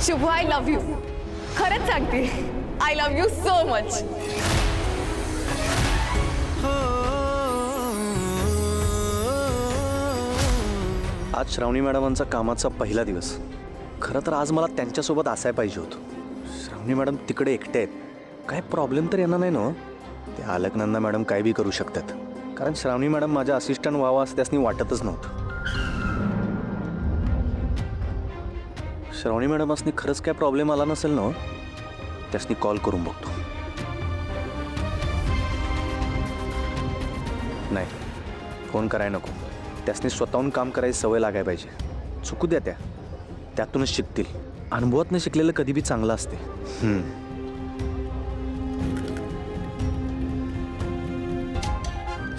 शुभ I love you. खरंच सांगते, I love you so much. आज श्रावणी मॅडमांचा कामाचा पहिला दिवस. खरं तर आज मला त्यांच्यासोबत असायला पाहिजे होतं. श्रावणी मॅडम तिकडे एकटे आहेत. काय प्रॉब्लेम तर येणार नाही ना? ते अलकनंदा मॅडम काय बी करू शकतात, कारण श्रावणी मॅडम माझ्या असिस्टंट व्हावा असं त्यासनी वाटतच नव्हतं. श्रावणी मॅडम असनी खरंच काय प्रॉब्लेम आला नसेल ना, त्यासनी कॉल करून बघतो. नाही, फोन करायला नको. त्यासनी स्वतःहून काम करायची सवय लागायला पाहिजे. चुकू द्या, त्यातूनच शिकतील. अनुभवातनं शिकलेलं कधी बी चांगलं असते.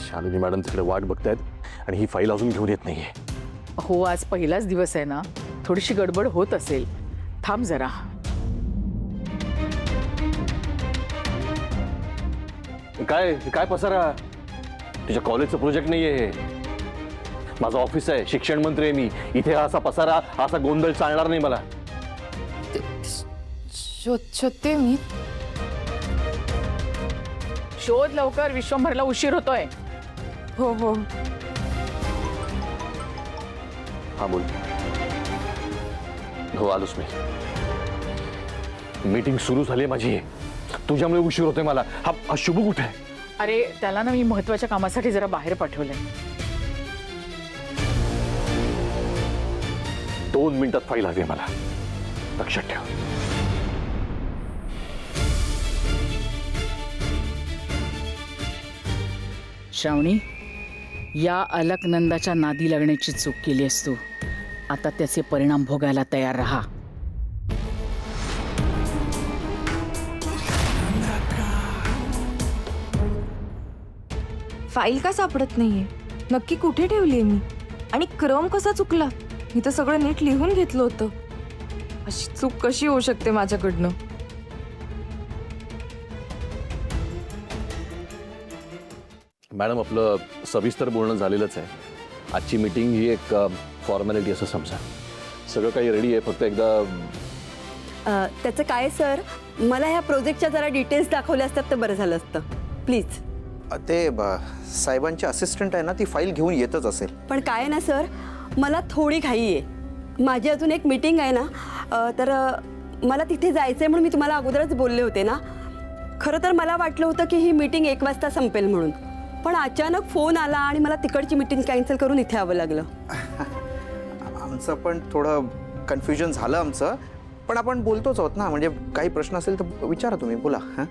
शालिनी मॅडम तिकडे वाट बघतायत आणि ही फाईल अजून घेऊन येत नाहीये. हो, आज पहिलाच दिवस आहे ना, थोडीशी गडबड होत असेल. थांब जरा. काय काय पसारा? तुझ्या कॉलेजचं प्रोजेक्ट नाहीये हे. माझं ऑफिस आहे, शिक्षण मंत्री आहे मी. इथे असा पसारा, असा गोंधळ चालणार नाही मला. शोधते मी. शोध लवकर, विश्वंभरला उशीर होतोय. हो हो. हा बोल. हो आलोच मी. मीटिंग सुरू झाली माझी. तुझ्यामुळे उशीर होतोय मला. हा शुभ कुठे आहे? अरे त्याला ना मी महत्वाच्या कामासाठी जरा बाहेर पाठवलंय. 2 मिनिटात फाईल हवी मला, लक्षात ठेव. श्रावणी, या अलकनंदाच्या नादी लागण्याची चूक केली आहेस तू. आता त्याचे परिणाम भोगायला तयार राहा. फाईल का सापडत नाहीये? नक्की कुठे ठेवलीये मी? आणि क्रम कसा चुकला? मी तर सगळं नीट लिहून घेतलं होतं. अशी चूक कशी होऊ शकते माझ्याकडनं? मॅडम, आपलं सविस्तर बोलणं झालेलंच आहे. आजची मीटिंग ही एक फॉर्मॅलिटी असं समजा. सगळं काही रेडी आहे, फक्त एकदा. त्याचं काय सर, मला ह्या प्रोजेक्टच्या जरा डिटेल्स दाखवल्या असतात तर बरं झालं असतं प्लीज. ते साहेबांचे असिस्टंट आहे ना, ती फाईल घेऊन येतच असेल. पण काय ना सर, मला थोडी घाई आहे. माझी अजून एक मीटिंग आहे ना, तर मला तिथे जायचं आहे म्हणून मी तुम्हाला अगोदरच बोलले होते ना. खरं तर मला वाटलं होतं की ही मीटिंग 1 वाजता संपेल म्हणून, पण अचानक फोन आला आणि मला तिकडची मीटिंग कॅन्सल करून इथे यावं लागलं. आमचं पण थोडं कन्फ्युजन झालं आमचं, पण आपण बोलतोच आहोत ना. म्हणजे काही प्रश्न असेल तर विचारा तुम्ही, बोला. हां,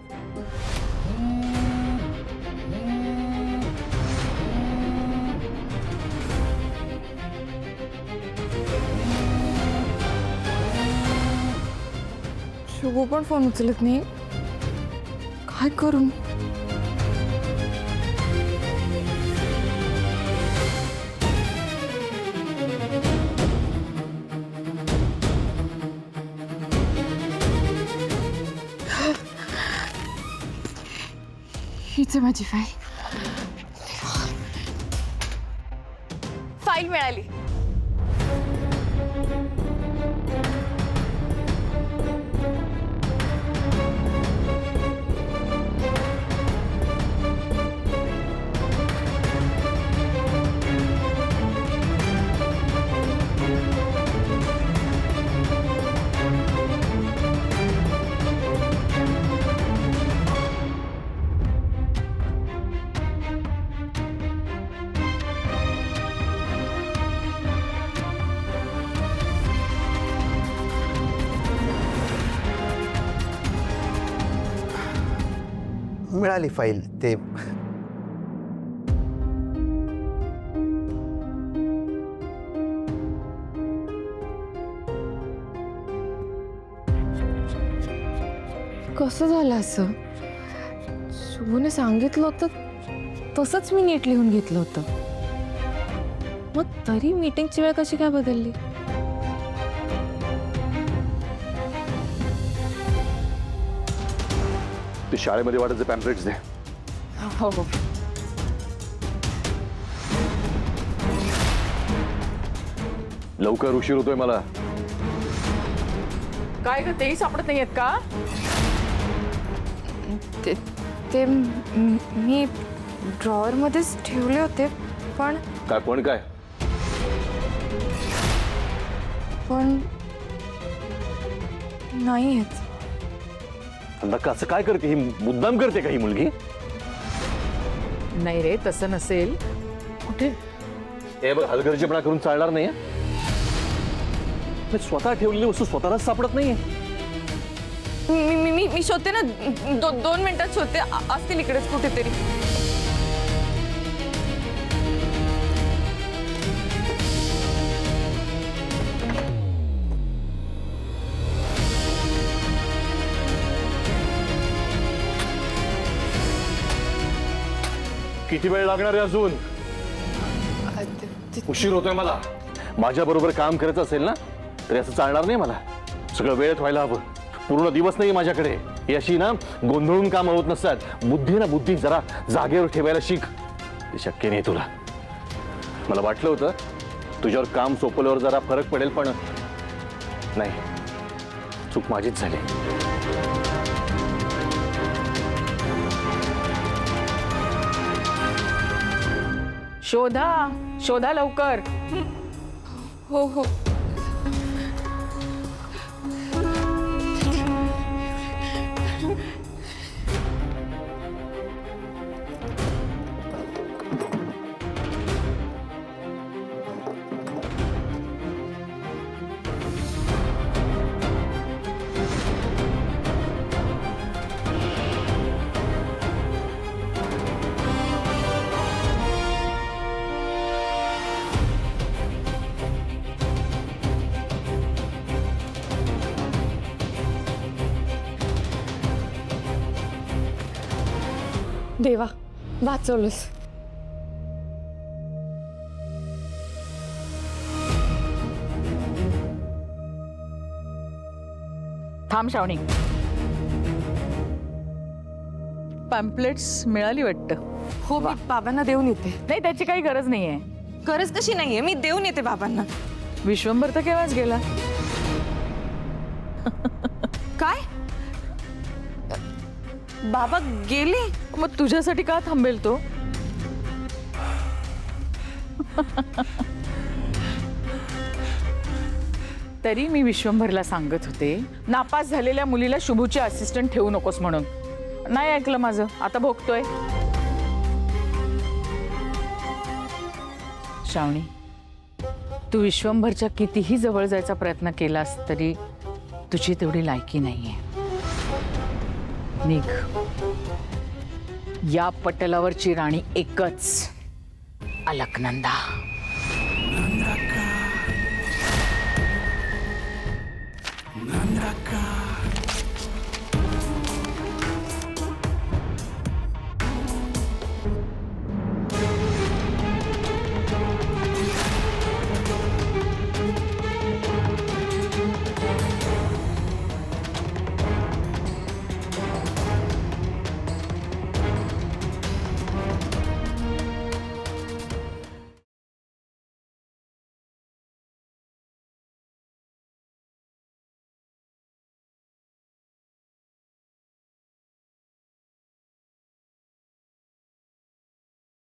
शुभ पण फोन उचलत नाही. काय करू? हीच आहे माझी फाईल. फाईल मिळाली. मिळाली फाईल. ते कसं झालं असं? शुभने सांगितलं होतं तसंच मी नीट लिहून घेतलं होतं. मग तरी मीटिंगची वेळ कशी काय बदलली? ते शाळेमध्ये वाटायचे पॅम्पलेट्स दे. हो हो. लवकर, उशीर होतोय मला. काय ग तेही सापडत नाहीयेत का? ते ते मी ड्रॉवरमध्येच ठेवले होते पण काय पण काय? पण नाही आहेत. नका असं काय करते ही? मुद्दाम करते का ही मुलगी? नाही रे, तसं नसेल. कुठे? हे बघ, हलगर्जीपणा करून चालणार नाही. स्वतः ठेवलेली वस्तू स्वतःलाच सापडत नाहीये. मी शोधते ना. 2 मिनिटात शोधते. असतील इकडेच कुठेतरी. किती वेळ लागणार आहे अजून? उशीर होतोय मला. माझ्या बरोबर काम करायचं असेल ना तरी असं चालणार नाही. मला सगळं वेळेत व्हायला हवं. पूर्ण दिवस नाही माझ्याकडे. ही अशी ना गोंधळून काम होत नसतात. बुद्धी ना बुद्धी जरा जागेवर ठेवायला शिक. ते शक्य नाही तुला. मला वाटलं होतं तुझ्यावर काम सोपवल्यावर जरा फरक पडेल पण नाही. चूक माझीच झाली. शोधा शोधा लवकर. हो हो. देवा वाचवलंस. थांब श्रावणी. पॅम्पलेट्स मिळाली वाटतं. हो मी बाबांना देऊन येते. नाही, त्याची काही गरज नाहीये. गरज कशी नाहीये. मी देऊन येते बाबांना. विश्वंभर तर केव्हाच गेला. काय? बाबा गेले? मग तुझ्यासाठी का थांबेल तो? तरी मी विश्वंभरला सांगत होते नापास झालेल्या मुलीला शुभूचे असिस्टंट ठेवू नकोस म्हणून. नाही ऐकलं माझं. आता भोगतोय. श्रावणी, तू विश्वंभरच्या कितीही जवळ जायचा प्रयत्न केलास तरी तुझी तेवढी लायकी नाहीये. निघ. या पटलावरची राणी एकच, अलकनंदा. Nandraka